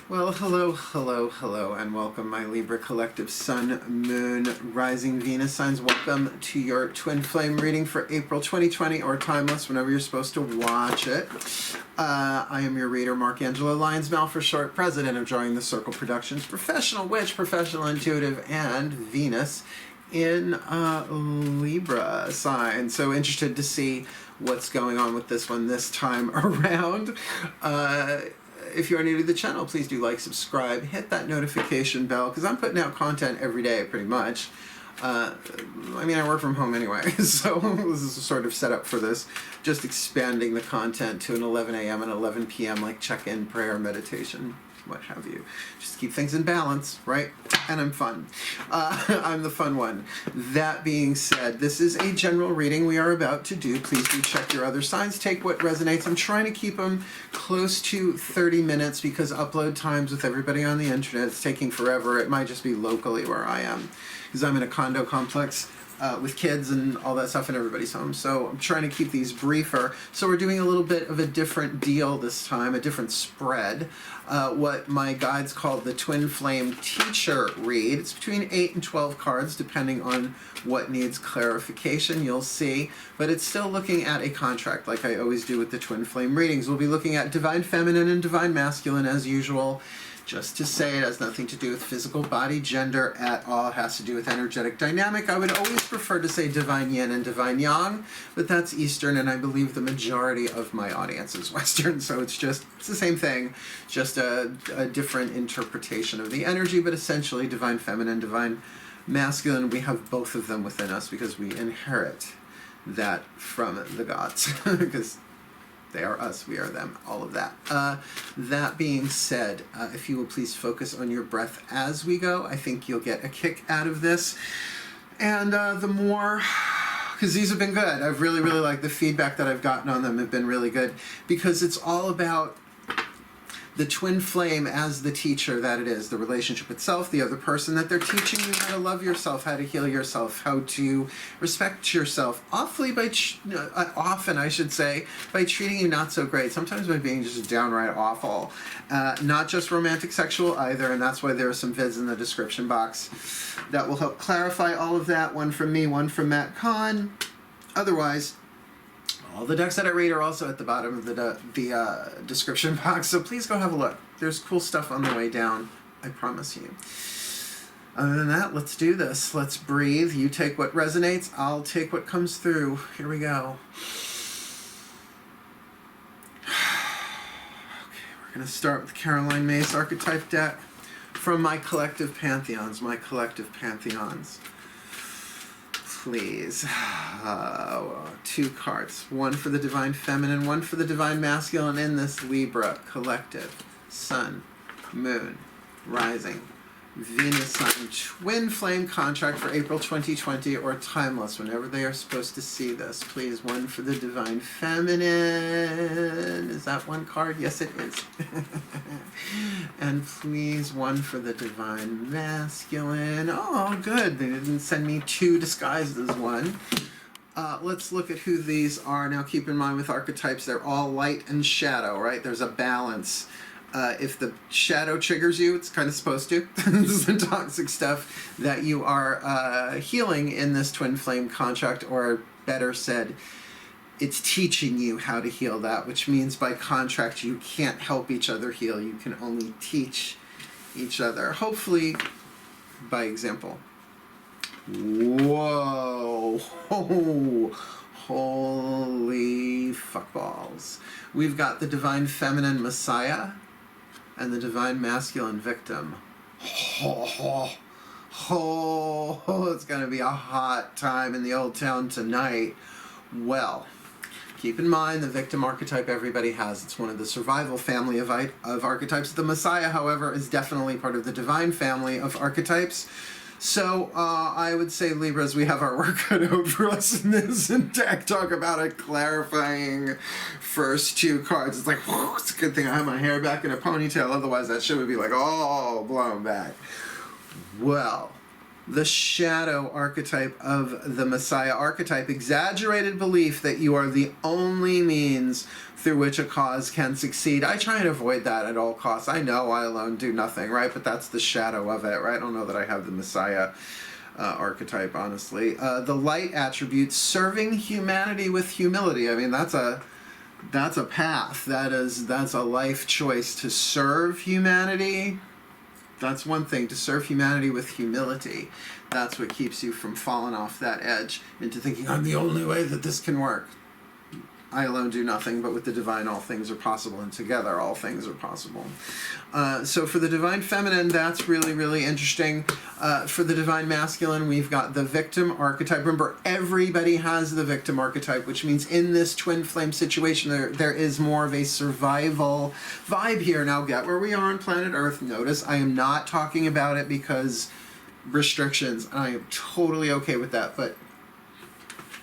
Well, hello, and welcome, my Libra collective Sun, Moon, Rising Venus signs. Welcome to your twin flame reading for April 2020, or timeless, whenever you're supposed to watch it. I am your reader, Angelo, Lyons for short, president of Drawing the Circle Productions, professional witch, professional intuitive, and Venus in Libra sign. So interested to see what's going on with this one this time around. If you are new to the channel, please do like, subscribe, hit that notification bell, because I'm putting out content every day, pretty much. I work from home anyway, so this is sort of set up for this. Just expanding the content to an 11 a.m. and 11 p.m. like check-in, prayer, meditation, what have you. Just keep things in balance, right? And I'm fun. I'm the fun one. That being said, this is a general reading we are about to do. Please do check your other signs. Take what resonates. I'm trying to keep them close to 30 minutes because upload times with everybody on the internet, it's taking forever. It might just be locally where I am because I'm in a condo complex with kids and all that stuff, and everybody's home. So I'm trying to keep these briefer. So we're doing a little bit of a different deal this time, a different spread. What my guides call the Twin Flame Teacher Read. It's between 8 and 12 cards, depending on what needs clarification, you'll see. But it's still looking at a contract, like I always do with the Twin Flame readings. We'll be looking at Divine Feminine and Divine Masculine, as usual. Just to say, it has nothing to do with physical body, gender at all. It has to do with energetic dynamic. I would always prefer to say Divine Yin and Divine Yang, but that's Eastern, and I believe the majority of my audience is Western, so it's the same thing, just a different interpretation of the energy, but essentially Divine Feminine, Divine Masculine, we have both of them within us because we inherit that from the gods, because they are us, we are them, all of that. That being said, if you will please focus on your breath as we go, I think you'll get a kick out of this. And the more, because these have been good. I've really liked the feedback that I've gotten on them have been really good, because it's all about the twin flame as the teacher that it is, the relationship itself, the other person that they're teaching you how to love yourself, how to heal yourself, how to respect yourself, often I should say, by treating you not so great, sometimes by being just downright awful. Not just romantic sexual either, and that's why there are some vids in the description box that will help clarify all of that, one from me, one from Matt Kahn. Otherwise, all the decks that I read are also at the bottom of the description box, so please go have a look. There's cool stuff on the way down, I promise you. Other than that, let's do this. Let's breathe. You take what resonates, I'll take what comes through. Here we go. Okay, we're going to start with Caroline Mace archetype deck from my collective pantheons, Please. Two cards. One for the Divine Feminine, one for the Divine Masculine in this Libra collective. Sun, Moon, Rising, Venus sign, twin flame contract for April 2020, or timeless, whenever they are supposed to see this. Please, one for the Divine Feminine. Is that one card? Yes, it is. And please, one for the Divine Masculine. Oh, good. They didn't send me two disguised as one. Let's look at who these are. Now, keep in mind with archetypes, they're all light and shadow, right? There's a balance. If the shadow triggers you, it's kind of supposed to. This is the toxic stuff that you are healing in this twin flame contract, or better said, it's teaching you how to heal that, which means by contract you can't help each other heal. You can only teach each other, hopefully by example. Whoa. Oh. Holy fuckballs. We've got the Divine Feminine Messiah and the Divine Masculine Victim. It's going to be a hot time in the old town tonight. Well, keep in mind the victim archetype everybody has. It's one of the survival family of archetypes. The Messiah, however, is definitely part of the divine family of archetypes. So I would say, Libras, we have our work cut out for us in this deck. Talk about a clarifying first two cards. It's like, whoa, it's a good thing I have my hair back in a ponytail. Otherwise, that shit would be like, oh, blown back. Well, the shadow archetype of the Messiah archetype, exaggerated belief that you are the only means through which a cause can succeed. I try and avoid that at all costs. I know I alone do nothing, right? But that's the shadow of it, right? I don't know that I have the Messiah archetype, honestly. The light attribute, serving humanity with humility. I mean, that's a path. That's a life choice to serve humanity. That's one thing, to serve humanity with humility. That's what keeps you from falling off that edge into thinking, I'm the only way that this can work. I alone do nothing, but with the divine all things are possible, and together all things are possible. So for the divine feminine, that's really, really interesting. For the divine masculine, we've got the victim archetype. Remember, everybody has the victim archetype, which means in this twin flame situation, there is more of a survival vibe here. Now, get where we are on planet Earth. Notice I am not talking about it because restrictions. I am totally okay with that, but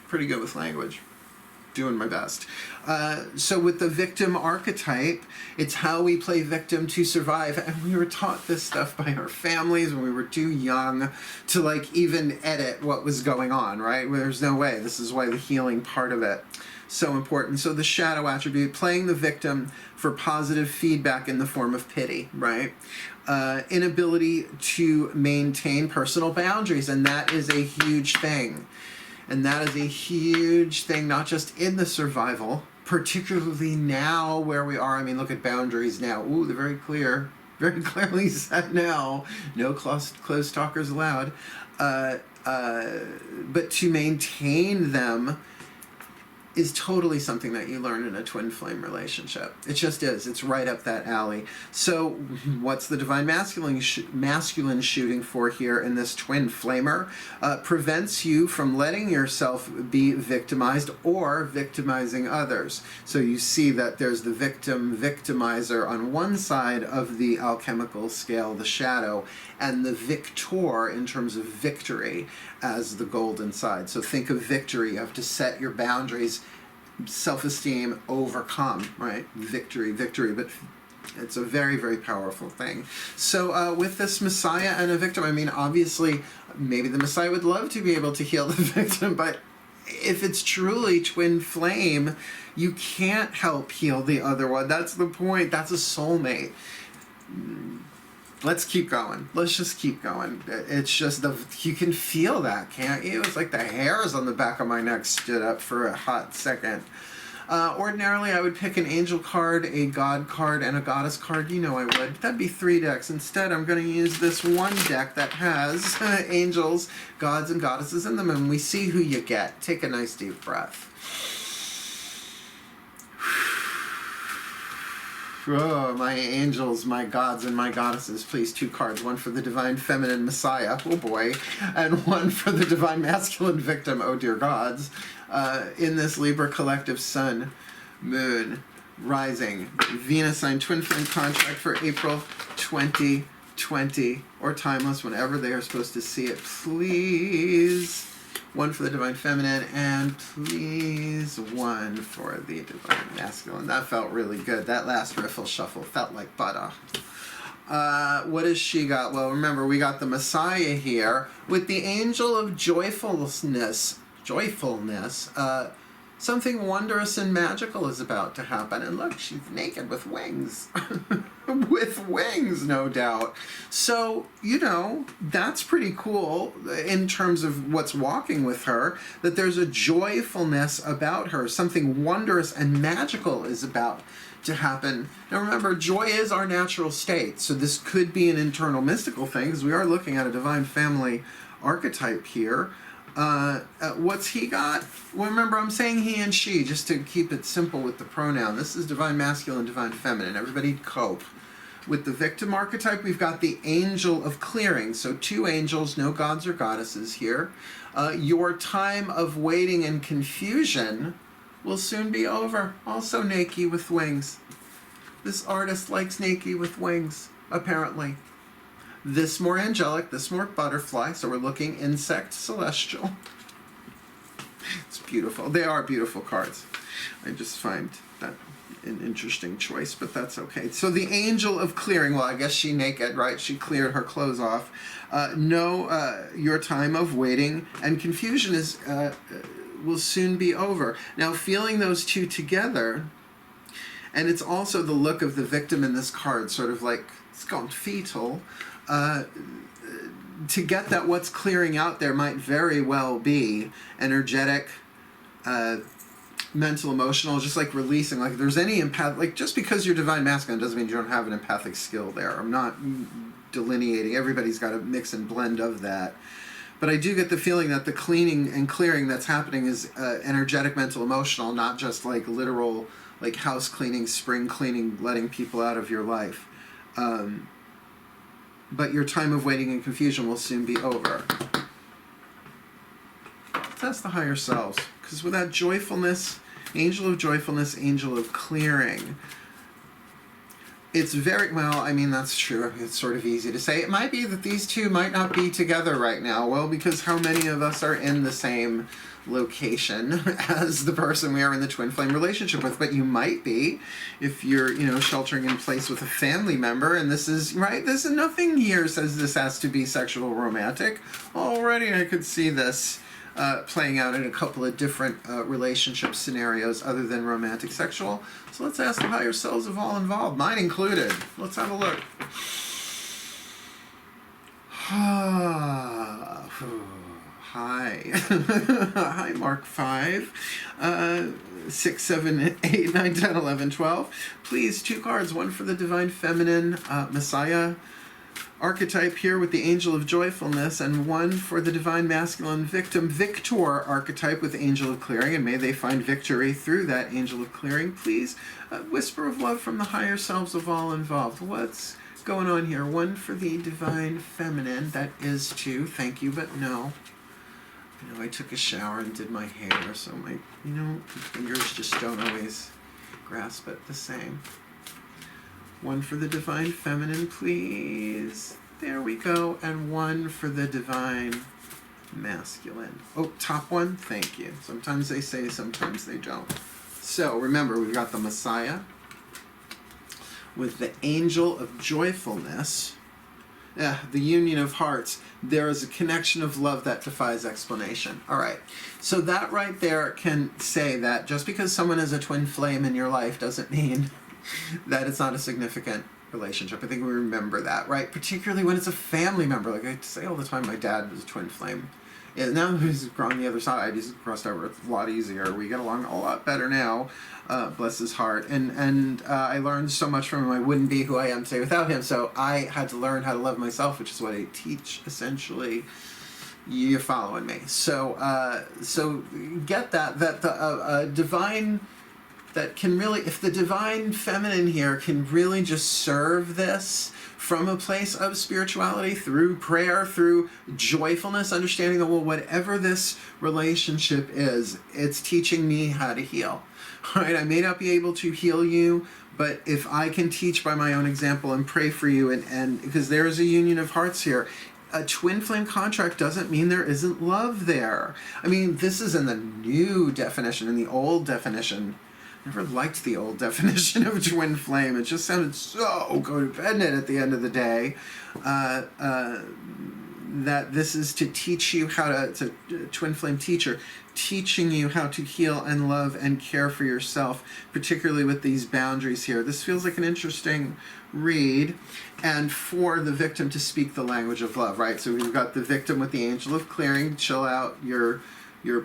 pretty good with language. Doing my best. So with the victim archetype, it's how we play victim to survive. And we were taught this stuff by our families when we were too young to like even edit what was going on, right? There's no way. This is why the healing part of it so important. So the shadow attribute, playing the victim for positive feedback in the form of pity, right? Inability to maintain personal boundaries, and that is a huge thing. And that is a huge thing, not just in the survival, particularly now where we are. I mean, look at boundaries now. Ooh, they're very clear, very clearly set now. No close talkers allowed. But to maintain them is totally something that you learn in a twin flame relationship. It just is. It's right up that alley. So what's the divine masculine shooting for here in this twin flamer? Prevents you from letting yourself be victimized or victimizing others. So you see that there's the victimizer on one side of the alchemical scale, the shadow, and the victor in terms of victory as the golden side. So think of victory. You have to set your boundaries, self-esteem, overcome, right? Victory. But it's a very, very powerful thing. So with this Messiah and a victim, I mean, obviously, maybe the Messiah would love to be able to heal the victim, but if it's truly twin flame, you can't help heal the other one. That's the point. That's a soulmate. Let's keep going. Let's just keep going. It's just you can feel that, can't you? It's like the hairs on the back of my neck stood up for a hot second. Ordinarily, I would pick an angel card, a god card, and a goddess card. You know I would. That'd be 3 decks. Instead, I'm going to use this one deck that has angels, gods, and goddesses in them, and we see who you get. Take a nice deep breath. Oh, my angels, my gods, and my goddesses, please, 2 cards. One for the divine feminine Messiah, oh boy, and one for the divine masculine victim, oh dear gods. In this Libra collective sun, moon, rising, Venus sign twin flame contract for April 2020, or timeless, whenever they are supposed to see it, please. One for the divine feminine, and please 1 for the divine masculine. That felt really good. That last riffle shuffle felt like butter. What has she got? Well, remember, we got the Messiah here with the angel of joyfulness. Something wondrous and magical is about to happen. And look, she's naked with wings. With wings, no doubt. So, you know, that's pretty cool in terms of what's walking with her, that there's a joyfulness about her. Something wondrous and magical is about to happen. Now remember, joy is our natural state. So this could be an internal mystical thing, because we are looking at a divine family archetype here. What's he got? Well, remember, I'm saying he and she, just to keep it simple with the pronoun. This is divine masculine, divine feminine. Everybody cope. With the victim archetype, we've got the angel of clearing. So 2 angels, no gods or goddesses here. Your time of waiting and confusion will soon be over. Also Nike with wings. This artist likes Nike with wings, apparently. This more angelic, this more butterfly, so we're looking insect celestial. It's beautiful. They are beautiful cards. I just find that an interesting choice, but that's okay. So the angel of clearing, well, I guess she naked, right? She cleared her clothes off. Your time of waiting and confusion is will soon be over. Now, feeling those two together, And it's also the look of the victim in this card, sort of like, it's gone fetal. To get that what's clearing out there might very well be energetic, mental, emotional, just like releasing. Like if there's any empath, like just because you're divine masculine doesn't mean you don't have an empathic skill there. I'm not delineating. Everybody's got a mix and blend of that. But I do get the feeling that the cleaning and clearing that's happening is energetic, mental, emotional, not just like literal, like house cleaning, spring cleaning, letting people out of your life. But your time of waiting and confusion will soon be over. That's the higher selves. Because with that joyfulness, angel of joyfulness, angel of clearing, it's very, well, I mean, that's true. It's sort of easy to say. It might be that these two might not be together right now. Well, because how many of us are in the same location as the person we are in the twin flame relationship with? But you might be if you're, you know, sheltering in place with a family member, and this is, right, there's nothing here says this has to be sexual or romantic. Already I could see this playing out in a couple of different relationship scenarios other than romantic sexual. So let's ask the higher selves of all involved, mine included. Let's have a look. Hi. Hi, Mark 5, 6, 7, 8, 9, 10, 11, 12. Please, 2 cards, one for the Divine Feminine Messiah archetype here with the Angel of Joyfulness, and one for the Divine Masculine Victim Victor archetype with Angel of Clearing, and may they find victory through that Angel of Clearing. Please, a whisper of love from the higher selves of all involved. What's going on here? One for the Divine Feminine, that is 2, thank you, but no. You know, I took a shower and did my hair, so my, you know, fingers just don't always grasp it the same. One for the Divine Feminine, please. There we go. And one for the Divine Masculine. Oh, top one? Thank you. Sometimes they say, sometimes they don't. So, remember, we've got the Messiah with the Angel of Joyfulness. The union of hearts. There is a connection of love that defies explanation. All right. So that right there can say that just because someone is a twin flame in your life doesn't mean that it's not a significant relationship. I think we remember that, right? Particularly when it's a family member. Like I say all the time, my dad was a twin flame. Yeah, now he's on the other side. He's crossed over. It's a lot easier. We get along a lot better now. Bless his heart. And I learned so much from him. I wouldn't be who I am today without him. So I had to learn how to love myself, which is what I teach, essentially. You're following me. So so get that the divine, that can really, if the Divine Feminine here can really just serve this from a place of spirituality, through prayer, through joyfulness, understanding that, well, whatever this relationship is, it's teaching me how to heal. Right? I may not be able to heal you, but if I can teach by my own example and pray for you, and because there is a union of hearts here, a twin flame contract doesn't mean there isn't love there. I mean, this is in the new definition. In the old definition, never liked the old definition of twin flame. It just sounded so codependent at the end of the day. That this is to teach you how to, it's a twin flame teacher, teaching you how to heal and love and care for yourself, particularly with these boundaries here. This feels like an interesting read. And for the victim to speak the language of love, right? So we've got the victim with the Angel of Clearing, chill out, your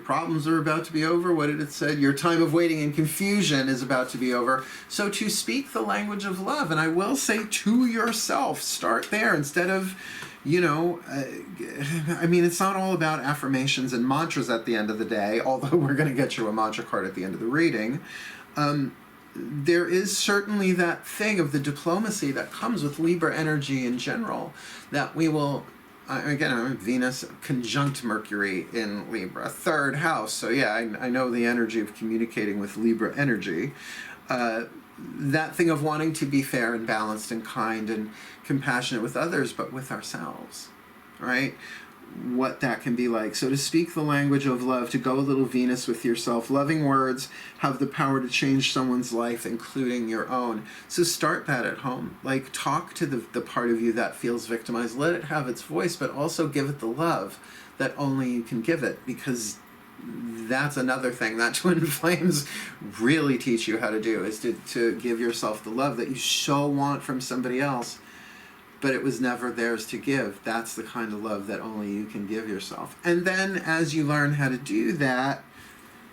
problems are about to be over. What did it say? Your time of waiting and confusion is about to be over. So to speak the language of love, and I will say to yourself, start there instead of, you know, I mean, it's not all about affirmations and mantras at the end of the day, although we're going to get you a mantra card at the end of the reading. There is certainly that thing of the diplomacy that comes with Libra energy in general, that we will, again, I'm Venus conjunct Mercury in Libra, 3rd house. So yeah, I know the energy of communicating with Libra energy. That thing of wanting to be fair and balanced and kind and compassionate with others, but with ourselves, right? What that can be like. So to speak the language of love, to go a little Venus with yourself. Loving words have the power to change someone's life, including your own. So start that at home. Like, talk to the part of you that feels victimized. Let it have its voice, but also give it the love that only you can give it, because that's another thing that twin flames really teach you how to do, is to give yourself the love that you so want from somebody else, but it was never theirs to give. That's the kind of love that only you can give yourself. And then as you learn how to do that,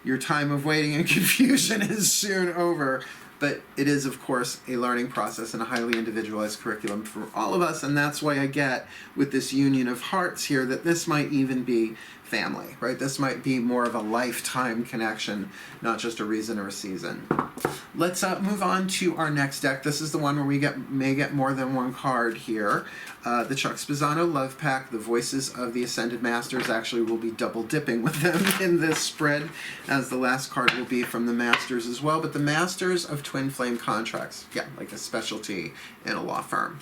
your time of waiting and confusion is soon over. But it is, of course, a learning process and a highly individualized curriculum for all of us. And that's why I get with this union of hearts here that this might even be family, right? This might be more of a lifetime connection, not just a reason or a season. Let's move on to our next deck. This is the one where we may get more than one card here. The Chuck Spezzano Love Pack, the Voices of the Ascended Masters. Actually, we'll be double dipping with them in this spread, as the last card will be from the Masters as well. But the Masters of Twin Flame Contracts, yeah, like a specialty in a law firm,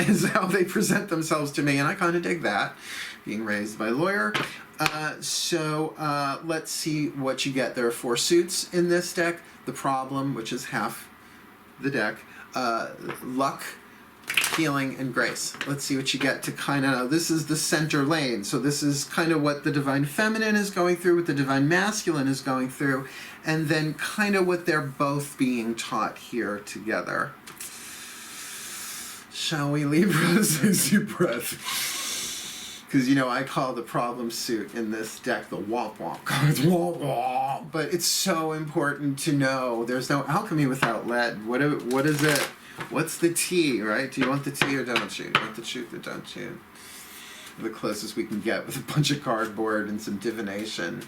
is how they present themselves to me, and I kind of dig that, being raised by a lawyer. So let's see what you get. There are 4 suits in this deck. The Problem, which is half the deck, Luck, Healing, and Grace. Let's see what you get to kind of, this is the center lane. So this is kind of what the Divine Feminine is going through, what the Divine Masculine is going through, and then kind of what they're both being taught here together. Shall we, Libras? Deep breath. Because, you know, I call the Problem suit in this deck the womp womp cards, womp womp. But it's so important to know there's no alchemy without lead. What is it? What's the tea, right? Do you want the tea or don't you? Do you want the truth or don't you? The closest we can get with a bunch of cardboard and some divination.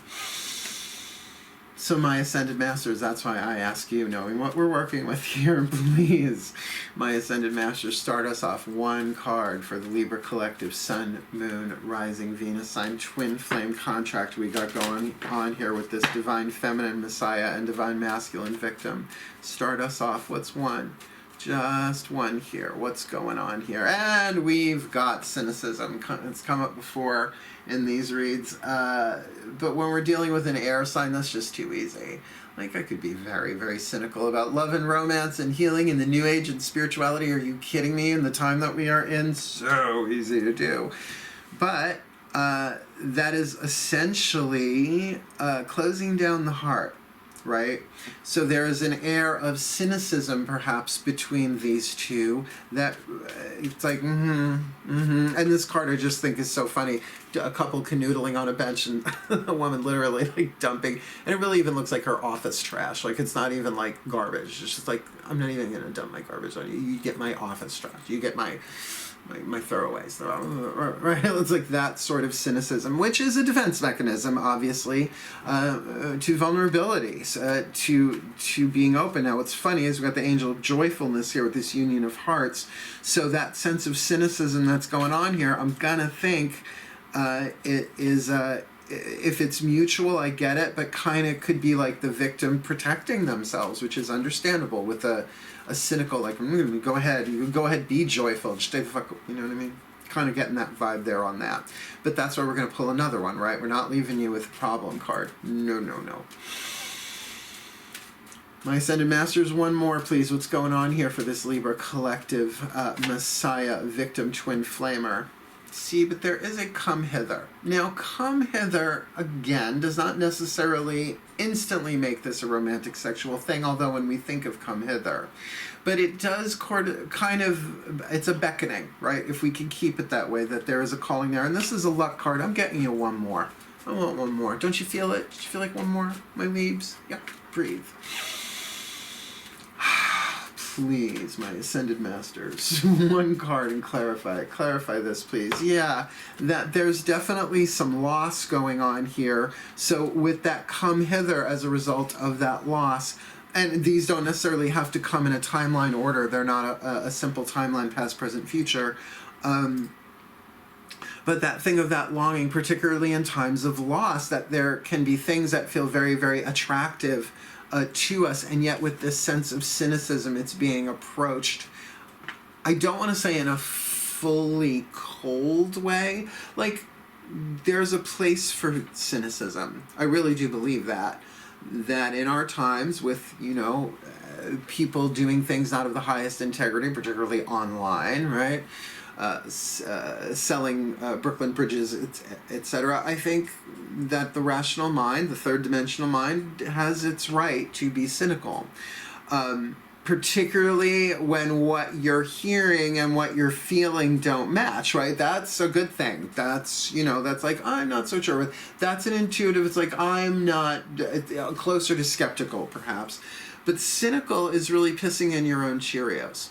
So my Ascended Masters, that's why I ask you, knowing what we're working with here, please, my Ascended Masters, start us off one card for the Libra Collective Sun, Moon, Rising, Venus sign, Twin Flame contract we got going on here with this Divine Feminine Messiah and Divine Masculine Victim. Start us off. What's one? Just one here. What's going on here? And we've got cynicism. It's come up before in these reads. But when we're dealing with an air sign, that's just too easy. Like, I could be very, very cynical about love and romance and healing in the New Age and spirituality. Are you kidding me? In the time that we are in, so easy to do. But that is essentially closing down the heart. Right? So there is an air of cynicism, perhaps, between these two that it's like, And this card I just think is so funny. A couple canoodling on a bench and a woman literally like dumping. And it really even looks like her office trash. Like, it's not even like garbage. It's just like, I'm not even going to dump my garbage on you. You get my office trash. You get my throwaways, right? It's like that sort of cynicism, which is a defense mechanism, obviously, to vulnerabilities, to being open. Now, what's funny is we've got the angel of joyfulness here with this union of hearts. So that sense of cynicism that's going on here, I'm gonna think it is. If it's mutual, I get it, but kind of could be like the victim protecting themselves, which is understandable with a cynical, like, go ahead, be joyful, just stay the fuck, you know what I mean? Kind of getting that vibe there on that. But that's why we're going to pull another one, right? We're not leaving you with a problem card. No. My Ascended Masters, one more, please. What's going on here for this Libra Collective Messiah Victim Twin Flamer? See, but there is a come hither. Now, come hither, again, does not necessarily instantly make this a romantic sexual thing, although when we think of come hither. But it does kind of, it's a beckoning, right? If we can keep it that way, that there is a calling there. And this is a luck card. I'm getting you one more. I want one more. Don't you feel it? Do you feel like one more, my leaves? Yeah, breathe. Please, my Ascended Masters, one card and clarify it. Clarify this, please. Yeah, that there's definitely some loss going on here. So with that come hither as a result of that loss, and these don't necessarily have to come in a timeline order. They're not a simple timeline, past, present, future. But that thing of that longing, particularly in times of loss, that there can be things that feel very, very attractive to us, and yet with this sense of cynicism, it's being approached, I don't want to say in a fully cold way. Like, there's a place for cynicism. I really do believe that in our times with, people doing things not of the highest integrity, particularly online, right? selling Brooklyn bridges, etc. I think that the rational mind, the third dimensional mind, has its right to be cynical. Particularly when what you're hearing and what you're feeling don't match, right? That's a good thing. That's, that's like, I'm not so sure. That's an intuitive, it's like, I'm not, closer to skeptical, perhaps. But cynical is really pissing in your own Cheerios,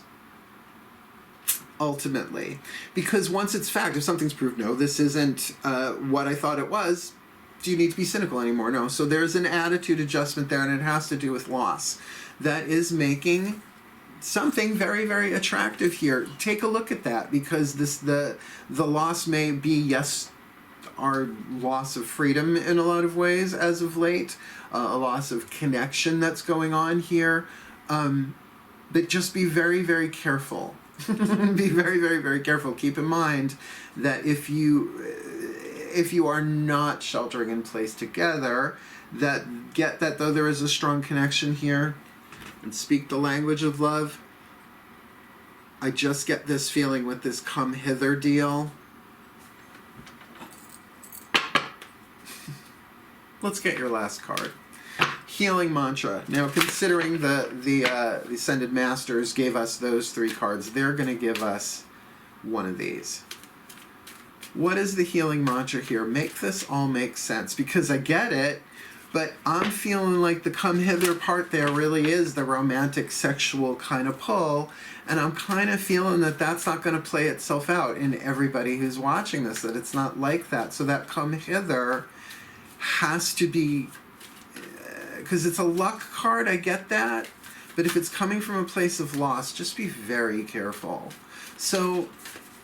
ultimately. Because once it's fact, if something's proved, no, this isn't what I thought it was, do you need to be cynical anymore? No. So there's an attitude adjustment there, and it has to do with loss. That is making something very, very attractive here. Take a look at that, because the loss may be, yes, our loss of freedom in a lot of ways as of late, a loss of connection that's going on here. But just be very, very careful. Be very, very, very careful. Keep in mind that if you are not sheltering in place together, get that though there is a strong connection here, and speak the language of love. I just get this feeling with this come hither deal. Let's get your last card. Healing mantra. Now, considering the Ascended Masters gave us those 3 cards, they're going to give us one of these. What is the healing mantra here? Make this all make sense, because I get it. But I'm feeling like the come hither part there really is the romantic sexual kind of pull. And I'm kind of feeling that that's not going to play itself out in everybody who's watching this, that it's not like that. So that come hither has to be, because it's a luck card, I get that. But if it's coming from a place of loss, just be very careful. So,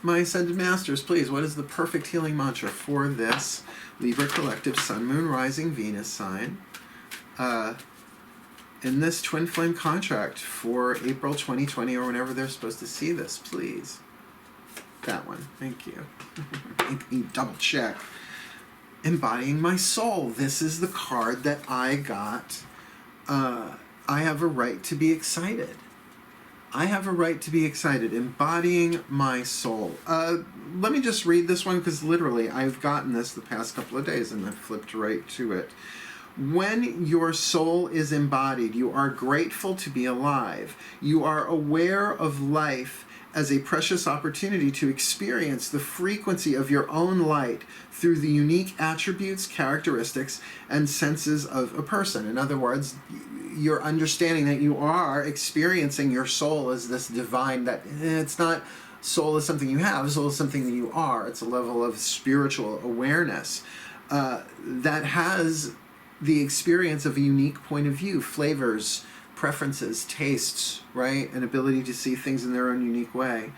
my Ascended Masters, please, what is the perfect healing mantra for this Libra Collective Sun, Moon, Rising, Venus sign in this twin flame contract for April 2020 or whenever they're supposed to see this, please? That one. Thank you. Double check. Embodying my soul. This is the card that I got. I have a right to be excited. I have a right to be excited. Embodying my soul. Let me just read this one, because literally I've gotten this the past couple of days and I've flipped right to it. When your soul is embodied, you are grateful to be alive. You are aware of life as a precious opportunity to experience the frequency of your own light through the unique attributes, characteristics, and senses of a person. In other words, you're understanding that you are experiencing your soul as this divine, that it's not soul is something you have, soul is something that you are. It's a level of spiritual awareness that has the experience of a unique point of view, flavors, preferences, tastes, right? An ability to see things in their own unique way.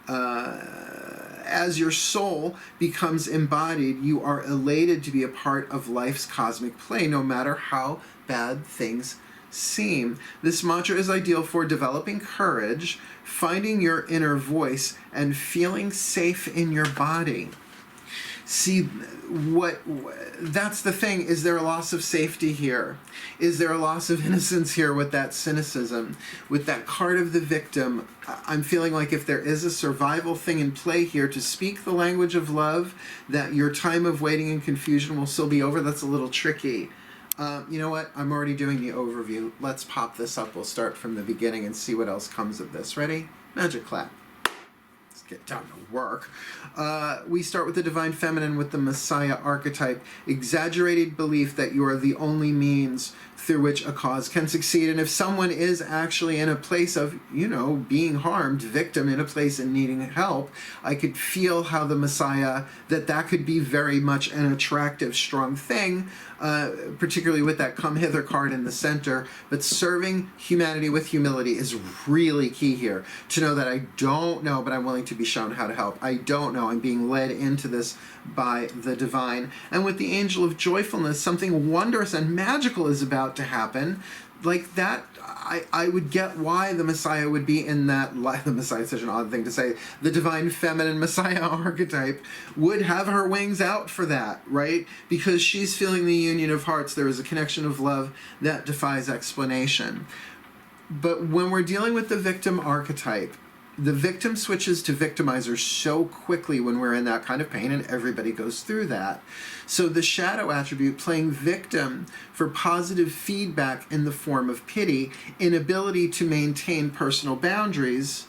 As your soul becomes embodied, you are elated to be a part of life's cosmic play, no matter how bad things seem. This mantra is ideal for developing courage, finding your inner voice, and feeling safe in your body. See, that's the thing. Is there a loss of safety here? Is there a loss of innocence here with that cynicism? With that card of the victim, I'm feeling like if there is a survival thing in play here, to speak the language of love, that your time of waiting and confusion will still be over, that's a little tricky. You know what? I'm already doing the overview. Let's pop this up. We'll start from the beginning and see what else comes of this. Ready? Magic clap. Let's get down to work. We start with the Divine Feminine with the Messiah archetype. Exaggerated belief that you are the only means through which a cause can succeed. And if someone is actually in a place of, being harmed, victim in a place and needing help, I could feel how the Messiah, that could be very much an attractive, strong thing, particularly with that come hither card in the center. But serving humanity with humility is really key here. To know that I don't know, but I'm willing to be shown how to help. I don't know. I'm being led into this by the divine. And with the angel of joyfulness, something wondrous and magical is about to happen. Like that, I would get why the Messiah would be in that, the Messiah is such an odd thing to say, the Divine Feminine Messiah archetype would have her wings out for that, right? Because she's feeling the union of hearts. There is a connection of love that defies explanation. But when we're dealing with the victim archetype, the victim switches to victimizer so quickly when we're in that kind of pain, and everybody goes through that. So the shadow attribute, playing victim for positive feedback in the form of pity, inability to maintain personal boundaries,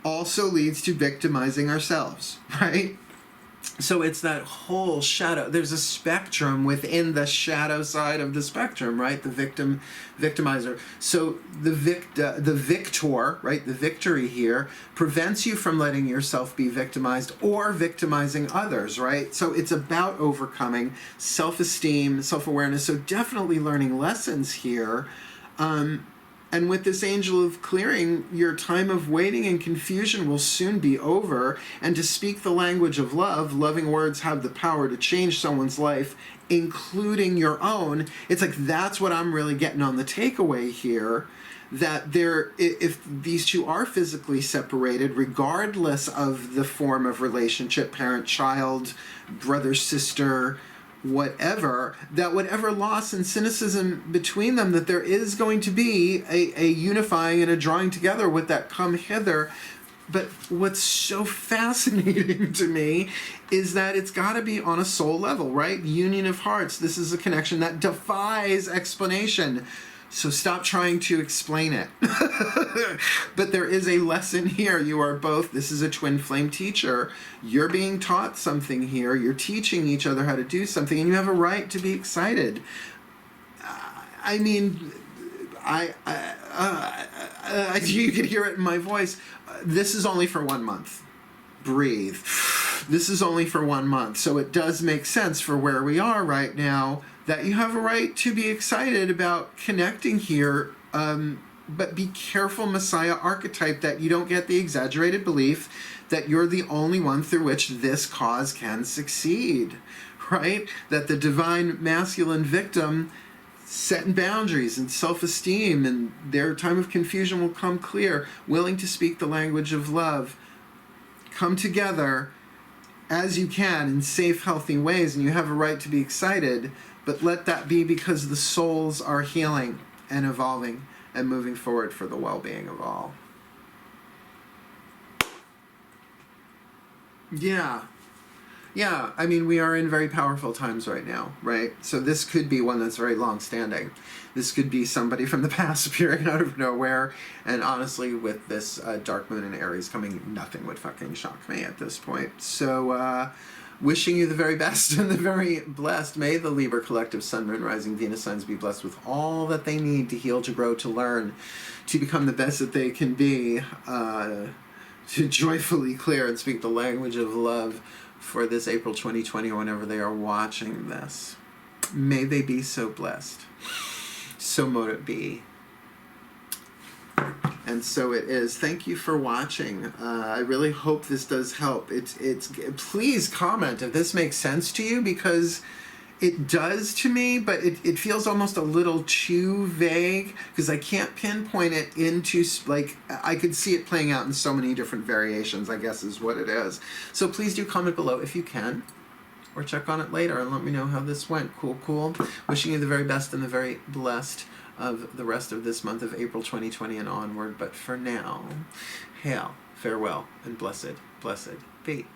also leads to victimizing ourselves, right? So it's that whole shadow. There's a spectrum within the shadow side of the spectrum, right? The victim, victimizer. So the victor, right? The victory here prevents you from letting yourself be victimized or victimizing others, right? So it's about overcoming self-esteem, self-awareness. So definitely learning lessons here. And with this angel of clearing, your time of waiting and confusion will soon be over. And to speak the language of love, loving words have the power to change someone's life, including your own. It's like, that's what I'm really getting on the takeaway here. That if these two are physically separated, regardless of the form of relationship, parent, child, brother, sister, whatever, that whatever loss and cynicism between them, that there is going to be a unifying and a drawing together with that come hither. But what's so fascinating to me is that it's got to be on a soul level, right? Union of hearts. This is a connection that defies explanation. So stop trying to explain it. But there is a lesson here. You are both, this is a twin flame teacher. You're being taught something here. You're teaching each other how to do something, and you have a right to be excited. I mean, you could hear it in my voice. This is only for 1 month. Breathe. This is only for 1 month. So it does make sense for where we are right now that you have a right to be excited about connecting here, but be careful, Messiah archetype, that you don't get the exaggerated belief that you're the only one through which this cause can succeed, right? That the divine masculine victim setting boundaries and self-esteem, and their time of confusion will come clear, willing to speak the language of love, come together as you can in safe, healthy ways, and you have a right to be excited. But let that be because the souls are healing and evolving and moving forward for the well-being of all. Yeah, I mean, we are in very powerful times right now, right? So this could be one that's very long-standing. This could be somebody from the past appearing out of nowhere. And honestly, with this dark moon in Aries coming, nothing would fucking shock me at this point. So, wishing you the very best and the very blessed. May the Libra collective Sun, Moon, Rising, Venus signs be blessed with all that they need to heal, to grow, to learn, to become the best that they can be, to joyfully clear and speak the language of love for this April 2020, or whenever they are watching this. May they be so blessed. So mote it be. And so it is. Thank you for watching. I really hope this does help. Please comment if this makes sense to you, because it does to me, but it feels almost a little too vague, because I can't pinpoint it into, like, I could see it playing out in so many different variations, I guess is what it is. So please do comment below if you can, or check on it later and let me know how this went. Cool. Wishing you the very best and the very blessed of the rest of this month of April 2020 and onward. But for now, hail, farewell, and blessed be.